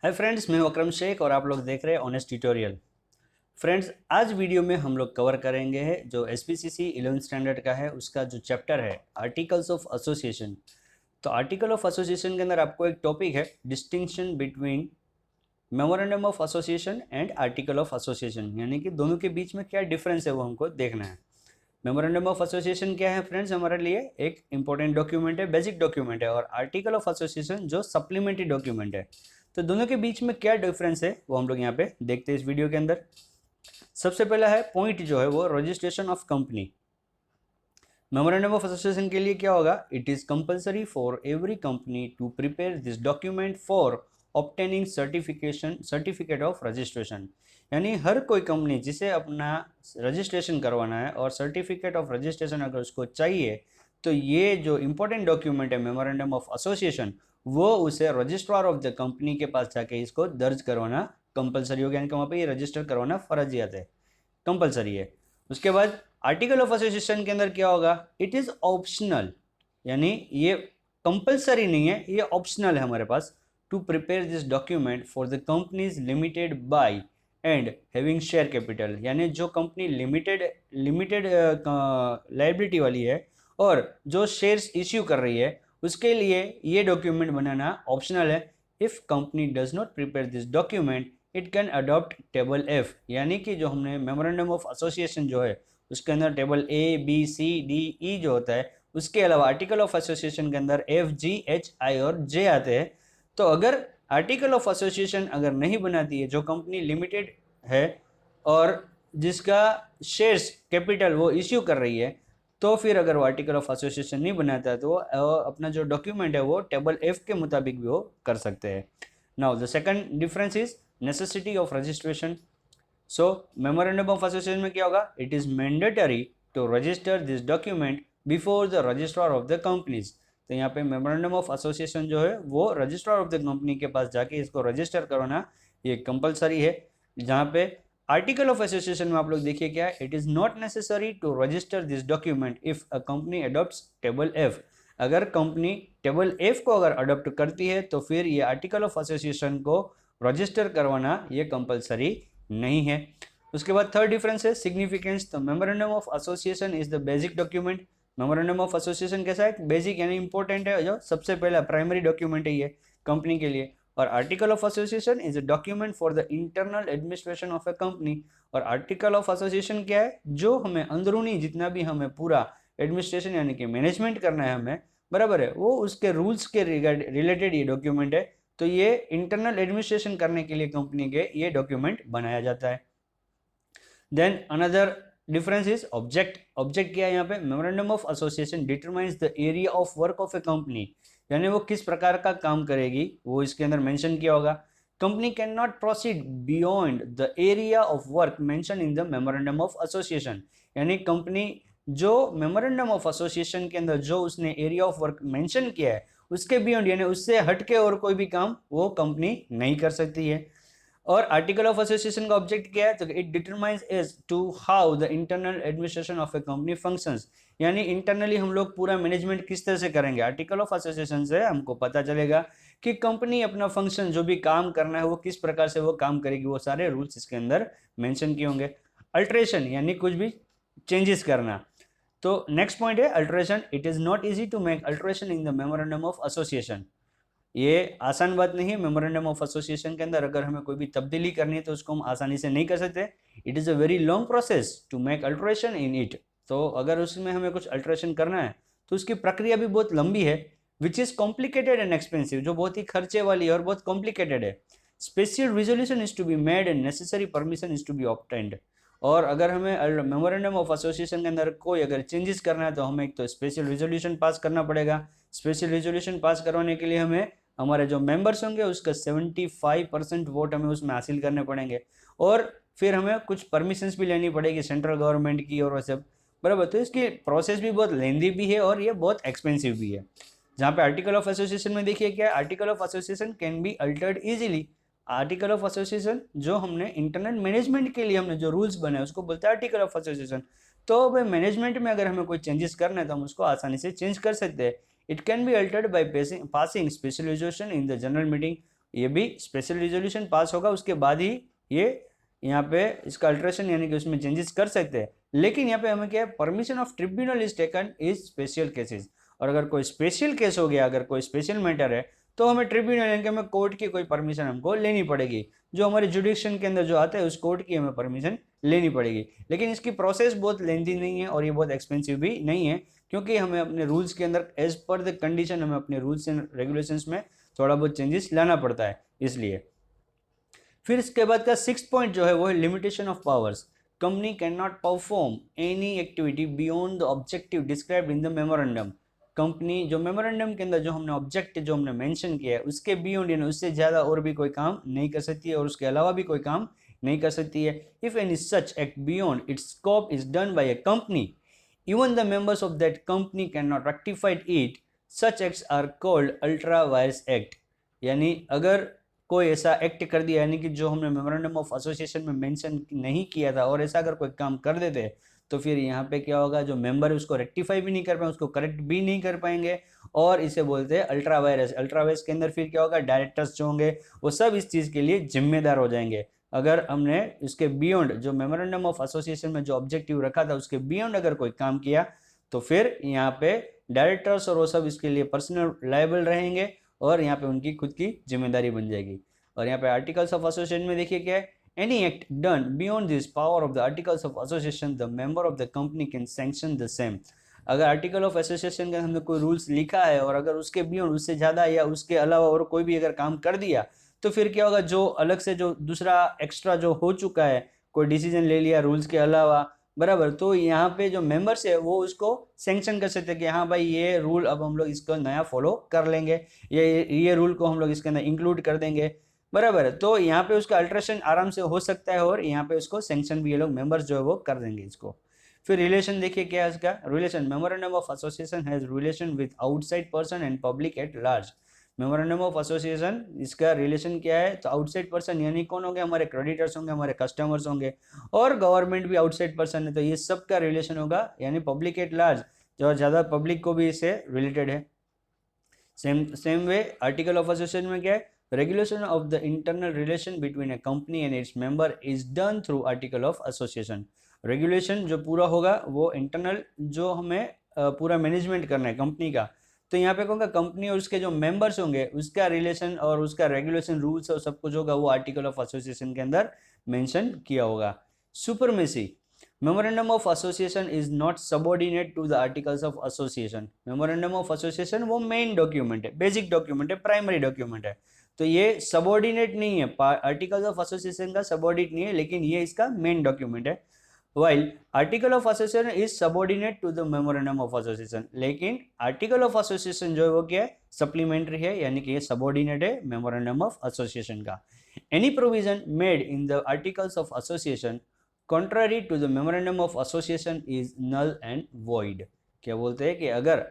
Hi friends, मैं हूं अकरम शेख और आप लोग देख रहे हैं ऑनेस्ट ट्यूटोरियल। फ्रेंड्स, आज वीडियो में हम लोग कवर करेंगे है जो एसपीसीसी 11th स्टैंडर्ड का है, उसका जो चैप्टर है आर्टिकल्स ऑफ एसोसिएशन। तो आर्टिकल ऑफ एसोसिएशन के अंदर आपको एक टॉपिक है distinction between memorandum of association and article of association, यानी कि दोनों के बीच में क्या डिफरेंस है वो हमको देखना है। मेमोरेंडम ऑफ एसोसिएशन क्या है फ्रेंड्स? हमारे लिए एक इंपॉर्टेंट डॉक्यूमेंट है, बेसिक डॉक्यूमेंट है, और आर्टिकल ऑफ एसोसिएशन जो सप्लीमेंट्री डॉक्यूमेंट है। तो दोनों के बीच में क्या डिफरेंस है वो हम लोग यहाँ पे देखते हैं इस वीडियो के अंदर। सबसे पहला है पॉइंट जो है वो registration of company. Memorandum of association के लिए क्या होगा? It is compulsory for every company to prepare this document for obtaining certificate of registration. यानी हर कोई कंपनी जिसे अपना रजिस्ट्रेशन करवाना है और सर्टिफिकेट ऑफ रजिस्ट्रेशन अगर उसको चाहिए, तो ये जो इंपॉर्टेंट डॉक्यूमेंट है मेमोरेंडम ऑफ एसोसिएशन, वो उसे रजिस्ट्रार ऑफ द कंपनी के पास जाके इसको दर्ज करवाना कंपलसरी हो गया। यानी कि वहाँ पे ये रजिस्टर करवाना फर्जियात है, कंपलसरी है। उसके बाद आर्टिकल ऑफ एसोसिएशन के अंदर क्या होगा? इट इज ऑप्शनल, यानी ये कंपलसरी नहीं है, ये ऑप्शनल है हमारे पास। To prepare this document for the companies limited by and having share capital, यानी जो कंपनी लिमिटेड लाइबिलिटी वाली है और जो शेयर्स इश्यू कर रही है, उसके लिए ये डॉक्यूमेंट बनाना ऑप्शनल है। If company does not prepare this document it can adopt table F, यानी कि जो हमने मेमोरेंडम ऑफ एसोसिएशन जो है उसके अंदर table A B C D E जो होता है, उसके अलावा आर्टिकल ऑफ एसोसिएशन के अंदर एफ जी एच आई और जे आते हैं। तो अगर आर्टिकल ऑफ एसोसिएशन अगर नहीं बनाती है जो कंपनी लिमिटेड है और जिसका शेयर्स कैपिटल वो इश्यू कर रही है, तो फिर अगर वो आर्टिकल ऑफ एसोसिएशन नहीं बनाता है तो अपना जो डॉक्यूमेंट है वो टेबल एफ के मुताबिक भी वो कर सकते हैं। Now the second difference is necessity of registration. So memorandum of association में क्या होगा? It is mandatory to register this document before the registrar of the companies. तो यहाँ पे मेमोरेंडम ऑफ एसोसिएशन जो है वो रजिस्ट्रार ऑफ द कंपनी के पास जाके इसको रजिस्टर करवाना ये कंपलसरी है। जहाँ पे आर्टिकल ऑफ एसोसिएशन में आप लोग देखिए क्या है? It is not necessary to register this document if a company adopts table F. अगर कंपनी टेबल एफ को अगर अडॉप्ट करती है तो फिर ये आर्टिकल ऑफ एसोसिएशन को रजिस्टर करवाना ये कंपलसरी नहीं है। उसके बाद थर्ड डिफरेंस है सिग्निफिकेंस। तो memorandum of association is the basic document. Memorandum of association कैसा है? बेसिक यानी इंपॉर्टेंट है, जो सबसे पहला प्राइमरी डॉक्यूमेंट है ये कंपनी के लिए। और article of association is a document for the internal administration of a company. और आर्टिकल ऑफ एसोसिएशन क्या है? जो हमें अंदरूनी जितना भी हमें पूरा एडमिनिस्ट्रेशन यानी कि मैनेजमेंट करना है हमें, बराबर है, वो उसके रूल्स के रिलेटेड ये डॉक्यूमेंट है। तो ये इंटरनल एडमिनिस्ट्रेशन करने के लिए कंपनी के ये डॉक्यूमेंट बनाया जाता है। Then another difference is object. Object क्या है यहाँ पे? Memorandum of association determines the area of work of a company, यानी वो किस प्रकार का काम करेगी वो इसके अंदर मेंशन किया होगा। Company can not proceed beyond the area of work mention in the memorandum of association, यानी कंपनी जो मेमोरेंडम ऑफ एसोसिएशन के अंदर जो उसने एरिया ऑफ वर्क मेंशन किया है उसके बियॉन्ड यानी उससे हटके और कोई भी काम वो कंपनी नहीं कर सकती है। और आर्टिकल ऑफ एसोसिएशन का ऑब्जेक्ट क्या है? तो it determines is to how the internal administration of a company functions, यानी इंटरनली हम लोग पूरा मैनेजमेंट किस तरह से करेंगे। आर्टिकल ऑफ एसोसिएशन से हमको पता चलेगा कि कंपनी अपना फंक्शन जो भी काम करना है वो किस प्रकार से वो काम करेगी, वो सारे रूल्स इसके अंदर मेंशन किए होंगे। अल्ट्रेशन यानी कुछ भी चेंजेस करना। तो नेक्स्ट पॉइंट है alteration. It is not easy to make alteration in the memorandum of association. ये आसान बात नहीं है। मेमोरेंडम ऑफ एसोसिएशन के अंदर अगर हमें कोई भी तब्दीली करनी है तो उसको हम आसानी से नहीं कर सकते। It is a very long process to make alteration in it. तो अगर उसमें हमें कुछ अल्ट्रेशन करना है तो उसकी प्रक्रिया भी बहुत लंबी है, which is complicated and expensive, जो बहुत ही खर्चे वाली है और बहुत कॉम्प्लिकेटेड है। Special resolution is to be made and necessary permission is to be obtained. और अगर हमें मेमोरेंडम ऑफ एसोसिएशन के अंदर कोई अगर चेंजेस करना है तो हमें एक तो स्पेशल रिजोल्यूशन पास करना पड़ेगा। स्पेशल रिजोल्यूशन पास करवाने के लिए हमें हमारे जो मेंबर्स होंगे उसका 75% वोट हमें उसमें हासिल करने पड़ेंगे। और फिर हमें कुछ परमिशंस भी लेनी पड़ेगी सेंट्रल गवर्नमेंट की और वो सब, बराबर। तो इसकी प्रोसेस भी बहुत लेंदी भी है और ये बहुत एक्सपेंसिव भी है। जहाँ पे आर्टिकल ऑफ एसोसिएशन में देखिए क्या, article of association can be Altered easily. Article of association जो हमने इंटरनल मैनेजमेंट के लिए हमने जो रूल्स बनाए उसको बोलते हैं आर्टिकल ऑफ एसोसिएशन। तो भाई मैनेजमेंट में अगर हमें कोई चेंजेस करना है तो हम उसको आसानी से चेंज कर सकते हैं। It can be altered by passing special resolution in the general meeting। ये भी स्पेशल रिजोल्यूशन पास होगा, उसके बाद ही ये यहाँ पे इसका अल्ट्रेशन यानी कि उसमें चेंजेस कर सकते हैं। लेकिन यहाँ पे हमें क्या है, permission of tribunal is taken is special cases. और अगर कोई स्पेशल केस हो गया, अगर कोई स्पेशल मैटर है, तो हमें ट्रिब्यूनल यानी कि हमें कोर्ट की कोई परमिशन हमको लेनी पड़ेगी। जो हमारे जुडिक्शन के अंदर जो आता है उस कोर्ट की हमें परमिशन लेनी पड़ेगी। लेकिन इसकी प्रोसेस बहुत लेंथी नहीं है और ये बहुत एक्सपेंसिव भी नहीं है, क्योंकि हमें अपने रूल्स के अंदर एज पर द कंडीशन हमें अपने रूल्स एंड रेगुलेशंस में थोड़ा बहुत चेंजेस लाना पड़ता है, इसलिए। फिर इसके बाद का 6 पॉइंट जो है वो है limitation of powers. Company can not perform any activity beyond the objective described in the memorandum. Company जो मेमोरेंडम के अंदर जो हमने ऑब्जेक्टिव जो हमने मेंशन किया है उसके बियॉन्ड यानी उससे ज़्यादा और भी कोई काम नहीं कर सकती है, और उसके अलावा भी कोई काम नहीं कर सकती है। If any such act beyond it's scope is done by a company, even the members of that company cannot rectify it, such acts are called ultra vires act। यानी अगर कोई ऐसा एक्ट कर दिया यानी कि जो हमने मेमोरेंडम ऑफ एसोसिएशन में मेंशन नहीं किया था और ऐसा अगर कोई काम कर देते तो फिर यहाँ पे क्या होगा, जो मेंबर है उसको रेक्टिफाई भी नहीं कर पाएंगे, उसको करेक्ट भी नहीं कर पाएंगे, और इसे बोलते हैं अल्ट्रा वायरस। अल्ट्रा वायरस के अंदर फिर क्या होगा, डायरेक्टर्स जो होंगे वो सब इस चीज़ के लिए जिम्मेदार हो जाएंगे। अगर हमने उसके बियॉन्ड जो मेमोरेंडम ऑफ एसोसिएशन में जो ऑब्जेक्टिव रखा था उसके बियॉन्ड अगर कोई काम किया तो फिर यहाँ पे डायरेक्टर्स और वो सब इसके लिए पर्सनल लायबल रहेंगे और यहाँ पे उनकी खुद की जिम्मेदारी बन जाएगी। और यहाँ पे आर्टिकल्स ऑफ एसोसिएशन में देखिए क्या है, any act done beyond this power of the articles of association the member of the company can sanction the same. अगर आर्टिकल ऑफ एसोसिएशन के हमने कोई रूल्स लिखा है और अगर उसके बियॉन्ड उससे ज़्यादा या उसके अलावा और कोई भी अगर काम कर दिया तो फिर क्या होगा, जो अलग से जो दूसरा एक्स्ट्रा जो हो चुका है, कोई डिसीजन ले लिया रूल्स के अलावा, बराबर, तो यहाँ पे जो मेंबर्स है वो उसको सैंक्शन कर सकते हैं कि हाँ भाई ये रूल अब हम लोग इसको नया फॉलो कर लेंगे, ये रूल को हम लोग इसके अंदर इंक्लूड कर देंगे, बराबर है। तो यहाँ पे उसका अल्ट्रेशन आराम से हो सकता है और यहाँ पे उसको सैंक्शन भी ये लोग मेंबर्स जो है वो कर देंगे इसको। फिर रिलेशन देखिए क्या है इसका, relation memorandum of association has relation with outside person and public at large. Memorandum of association इसका रिलेशन क्या है, तो आउटसाइड पर्सन यानी कौन होंगे, हमारे क्रेडिटर्स होंगे, हमारे कस्टमर्स होंगे, और गवर्नमेंट भी आउटसाइड पर्सन है, तो ये सब का रिलेशन होगा, यानी पब्लिक एट लार्ज, जो ज़्यादा पब्लिक को भी इससे रिलेटेड है। Same way article of association में क्या है, regulation of the internal relation between A company and its member is done through article of association. Regulation जो पूरा होगा वो इंटरनल जो हमें पूरा मैनेजमेंट करना है कंपनी का, तो यहाँ पे कहूँगा कंपनी और उसके जो मेंबर्स होंगे उसका रिलेशन और उसका रेगुलेशन रूल्स और सब कुछ होगा वो आर्टिकल ऑफ एसोसिएशन के अंदर मेंशन किया होगा। Supremacy, memorandum of association is not subordinate to the articles of association. Memorandum of association वो मेन डॉक्यूमेंट है, बेसिक डॉक्यूमेंट है, प्राइमरी डॉक्यूमेंट है, तो ये सबऑर्डिनेट नहीं है, आर्टिकल्स ऑफ एसोसिएशन का सबऑर्डिनेट नहीं है, लेकिन ये इसका मेन डॉक्यूमेंट है। While article of association is subordinate to the memorandum of association, लेकिन article of association जो है वो क्या है, सप्लीमेंट्री है, यानी कि ये सबऑर्डिनेट है memorandum of association का। Any provision made in the articles of association contrary to the memorandum of association is null and void। क्या बोलते हैं कि अगर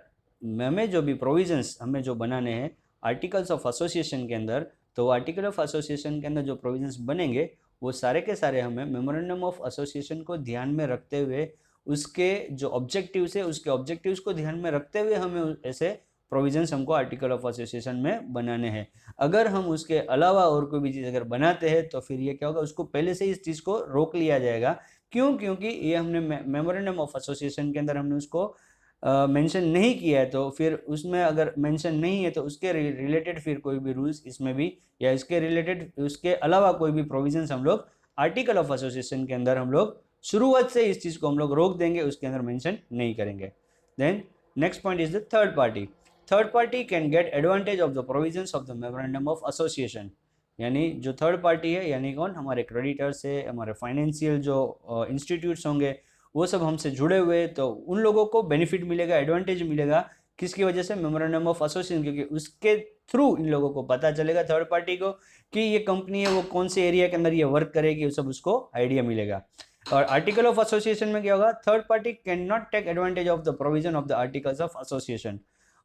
हमें जो भी प्रोविजंस हमें जो बनाने हैं आर्टिकल्स ऑफ एसोसिएशन के अंदर, तो आर्टिकल ऑफ एसोसिएशन के अंदर जो प्रोविजंस बनेंगे वो सारे के सारे हमें मेमोरेंडम ऑफ एसोसिएशन को ध्यान में रखते हुए, उसके जो ऑब्जेक्टिव्स है उसके ऑब्जेक्टिव्स को ध्यान में रखते हुए हमें ऐसे प्रोविजंस हमको आर्टिकल ऑफ एसोसिएशन में बनाने हैं। अगर हम उसके अलावा और कोई भी चीज़ अगर बनाते हैं तो फिर ये क्या होगा, उसको पहले से इस चीज़ को रोक लिया जाएगा। क्यों? क्योंकि ये हमने मेमोरेंडम ऑफ एसोसिएशन के अंदर हमने उसको मेंशन नहीं किया है, तो फिर उसमें अगर मेंशन नहीं है तो उसके रिलेटेड फिर कोई भी रूल्स इसमें भी या इसके रिलेटेड उसके अलावा कोई भी प्रोविजंस हम लोग आर्टिकल ऑफ एसोसिएशन के अंदर हम लोग शुरुआत से इस चीज़ को हम लोग रोक देंगे, उसके अंदर मेंशन नहीं करेंगे। Then next point is the third party. Third party can get advantage of the provisions of the memorandum of association. यानी जो थर्ड पार्टी है यानी कौन, हमारे क्रेडिटर्स है, हमारे फाइनेंशियल जो इंस्टीट्यूट्स होंगे वो सब हमसे जुड़े हुए, तो उन लोगों को बेनिफिट मिलेगा, एडवांटेज मिलेगा, किसकी वजह से, मेमोरेंडम ऑफ एसोसिएशन, क्योंकि उसके थ्रू इन लोगों को पता चलेगा थर्ड पार्टी को कि ये कंपनी है वो कौन से एरिया के अंदर ये वर्क करेगी, वो सब उसको आइडिया मिलेगा। और आर्टिकल ऑफ एसोसिएशन में क्या होगा, third party can not take advantage of the provision of the articles of association.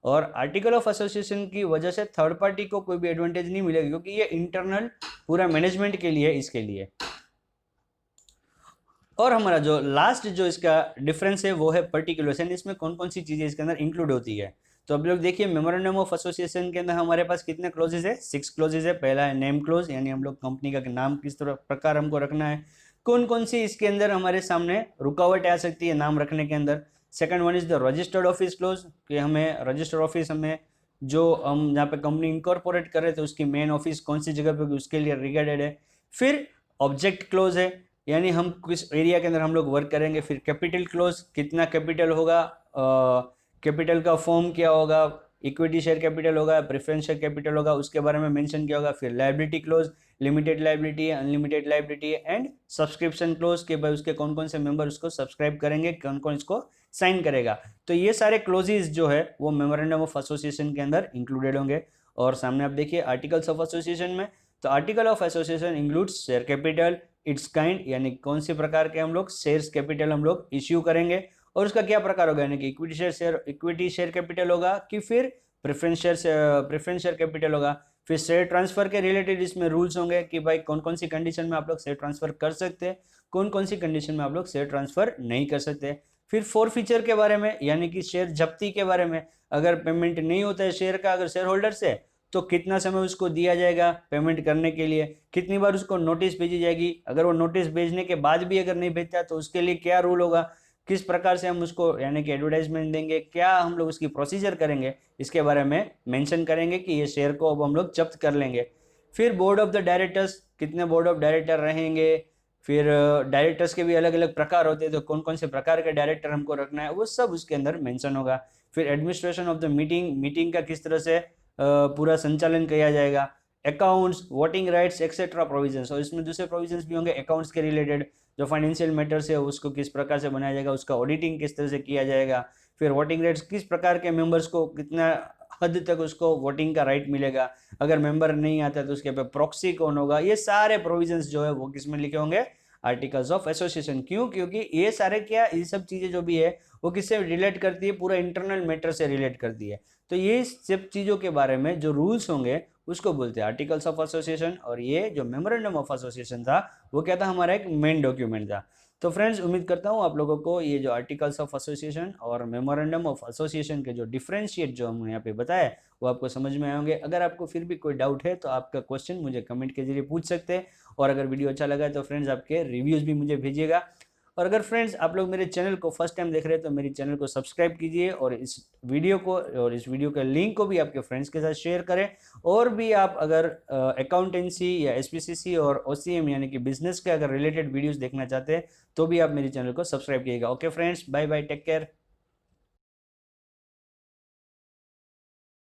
और आर्टिकल ऑफ एसोसिएशन की वजह से थर्ड पार्टी को कोई भी एडवांटेज नहीं मिलेगा, क्योंकि ये इंटरनल पूरा मैनेजमेंट के लिए इसके लिए। और हमारा जो लास्ट जो इसका डिफरेंस है वो है पर्टिकुलर्स, यानी इसमें कौन कौन सी चीज़ें इसके अंदर इंक्लूड होती है। तो अब लोग देखिए मेमोरेंडम ऑफ एसोसिएशन के अंदर हमारे पास कितने क्लोजेज है, 6 क्लोजेज है। पहला है नेम क्लोज, यानी हम लोग कंपनी का नाम किस तरह प्रकार हमको रखना है, कौन कौन सी इसके अंदर हमारे सामने रुकावट आ सकती है नाम रखने के अंदर। Second one is the registered office close, कि हमें रजिस्टर्ड ऑफिस हमें जो हम जहाँ पे कंपनी इनकॉर्पोरेट करे तो उसकी मेन ऑफिस कौन सी जगह पे उसके लिए रिगार्डेड है। फिर ऑब्जेक्ट क्लोज है, यानी हम किस एरिया के अंदर हम लोग वर्क करेंगे। फिर कैपिटल क्लोज, कितना कैपिटल होगा, कैपिटल का फॉर्म क्या होगा, इक्विटी शेयर कैपिटल होगा, प्रेफरेंस शेयर कैपिटल होगा, उसके बारे में मेंशन किया होगा। फिर लायबिलिटी क्लोज, लिमिटेड लायबिलिटी है, अनलिमिटेड लायबिलिटी है, एंड सब्सक्रिप्शन क्लोज के भाई उसके कौन कौन से मेंबर उसको सब्सक्राइब करेंगे, कौन कौन इसको साइन करेगा। तो ये सारे क्लोजेस जो है वो मेमोरेंडम ऑफ एसोसिएशन के अंदर इंक्लूडेड होंगे। और सामने आप देखिए आर्टिकल्स ऑफ एसोसिएशन में, तो article of association includes share capital, it's kind, यानी कौन से प्रकार के हम लोग शेयर्स कैपिटल हम लोग इश्यू करेंगे और उसका क्या प्रकार होगा, यानी कि इक्विटी शेयर कैपिटल होगा कि फिर प्रेफरेंस शेयर कैपिटल होगा। फिर शेयर ट्रांसफर के रिलेटेड इसमें रूल्स होंगे कि भाई कौन कौन सी कंडीशन में आप लोग शेयर ट्रांसफर कर सकते हैं, कौन कौन सी कंडीशन में आप लोग शेयर ट्रांसफर नहीं कर सकते। फिर फॉरफीचर के बारे में, यानी कि शेयर जब्ती के बारे में, अगर पेमेंट नहीं होता है शेयर का अगर शेयर होल्डर से तो कितना समय उसको दिया जाएगा पेमेंट करने के लिए, कितनी बार उसको नोटिस भेजी जाएगी, अगर वो नोटिस भेजने के बाद भी अगर नहीं भेजता तो उसके लिए क्या रूल होगा, किस प्रकार से हम उसको यानी कि एडवर्टाइजमेंट देंगे, क्या हम लोग उसकी प्रोसीजर करेंगे, इसके बारे में मेंशन करेंगे कि ये शेयर को अब हम लोग जब्त कर लेंगे। फिर बोर्ड ऑफ द डायरेक्टर्स, कितने बोर्ड ऑफ डायरेक्टर रहेंगे, फिर डायरेक्टर्स के भी अलग अलग प्रकार होते हैं तो कौन कौन से प्रकार के डायरेक्टर हमको रखना है वो सब उसके अंदर मेंशन होगा। फिर एडमिनिस्ट्रेशन ऑफ द मीटिंग का किस तरह से पूरा संचालन किया जाएगा, accounts, voting rights etcetera provisions, और इसमें दूसरे प्रोविजंस भी होंगे अकाउंट्स के रिलेटेड, जो फाइनेंशियल मैटर्स है उसको किस प्रकार से बनाया जाएगा, उसका ऑडिटिंग किस तरह से किया जाएगा। फिर वोटिंग राइट्स, किस प्रकार के मेंबर्स को कितना हद तक उसको वोटिंग का राइट मिलेगा, अगर मेंबर नहीं आता तो उसके पे प्रॉक्सी कौन होगा, ये सारे प्रोविजंस जो है वो किस में लिखे होंगे, आर्टिकल्स ऑफ एसोसिएशन। क्यों, क्योंकि ये सारे क्या, ये सब चीजें जो भी है वो किससे रिलेट करती है, पूरा इंटरनल मैटर से रिलेट करती है। तो ये सब चीजों के बारे में जो रूल्स होंगे उसको बोलते हैं आर्टिकल्स ऑफ एसोसिएशन। और ये जो मेमोरेंडम ऑफ एसोसिएशन था वो क्या था, हमारा एक मेन डॉक्यूमेंट था। तो फ्रेंड्स उम्मीद करता हूँ आप लोगों को ये जो आर्टिकल्स ऑफ एसोसिएशन और मेमोरेंडम ऑफ एसोसिएशन के जो डिफरेंशिएट जो हमने यहाँ पे बताया वो आपको समझ में आए होंगे। अगर आपको फिर भी कोई डाउट है तो आपका क्वेश्चन मुझे कमेंट के जरिए पूछ सकते हैं। और अगर वीडियो अच्छा लगा तो फ्रेंड्स आपके रिव्यूज़ भी मुझे भेजिएगा। और अगर फ्रेंड्स आप लोग मेरे चैनल को फर्स्ट टाइम देख रहे हैं तो मेरे चैनल को सब्सक्राइब कीजिए और इस वीडियो के लिंक को भी आपके फ्रेंड्स के साथ शेयर करें। और भी आप अगर अकाउंटेंसी या एसपीसीसी और ओसीएम यानी कि बिजनेस के अगर रिलेटेड वीडियोस देखना चाहते हैं तो भी आप मेरे चैनल को सब्सक्राइब कीजिएगा। Okay friends, bye bye, take care.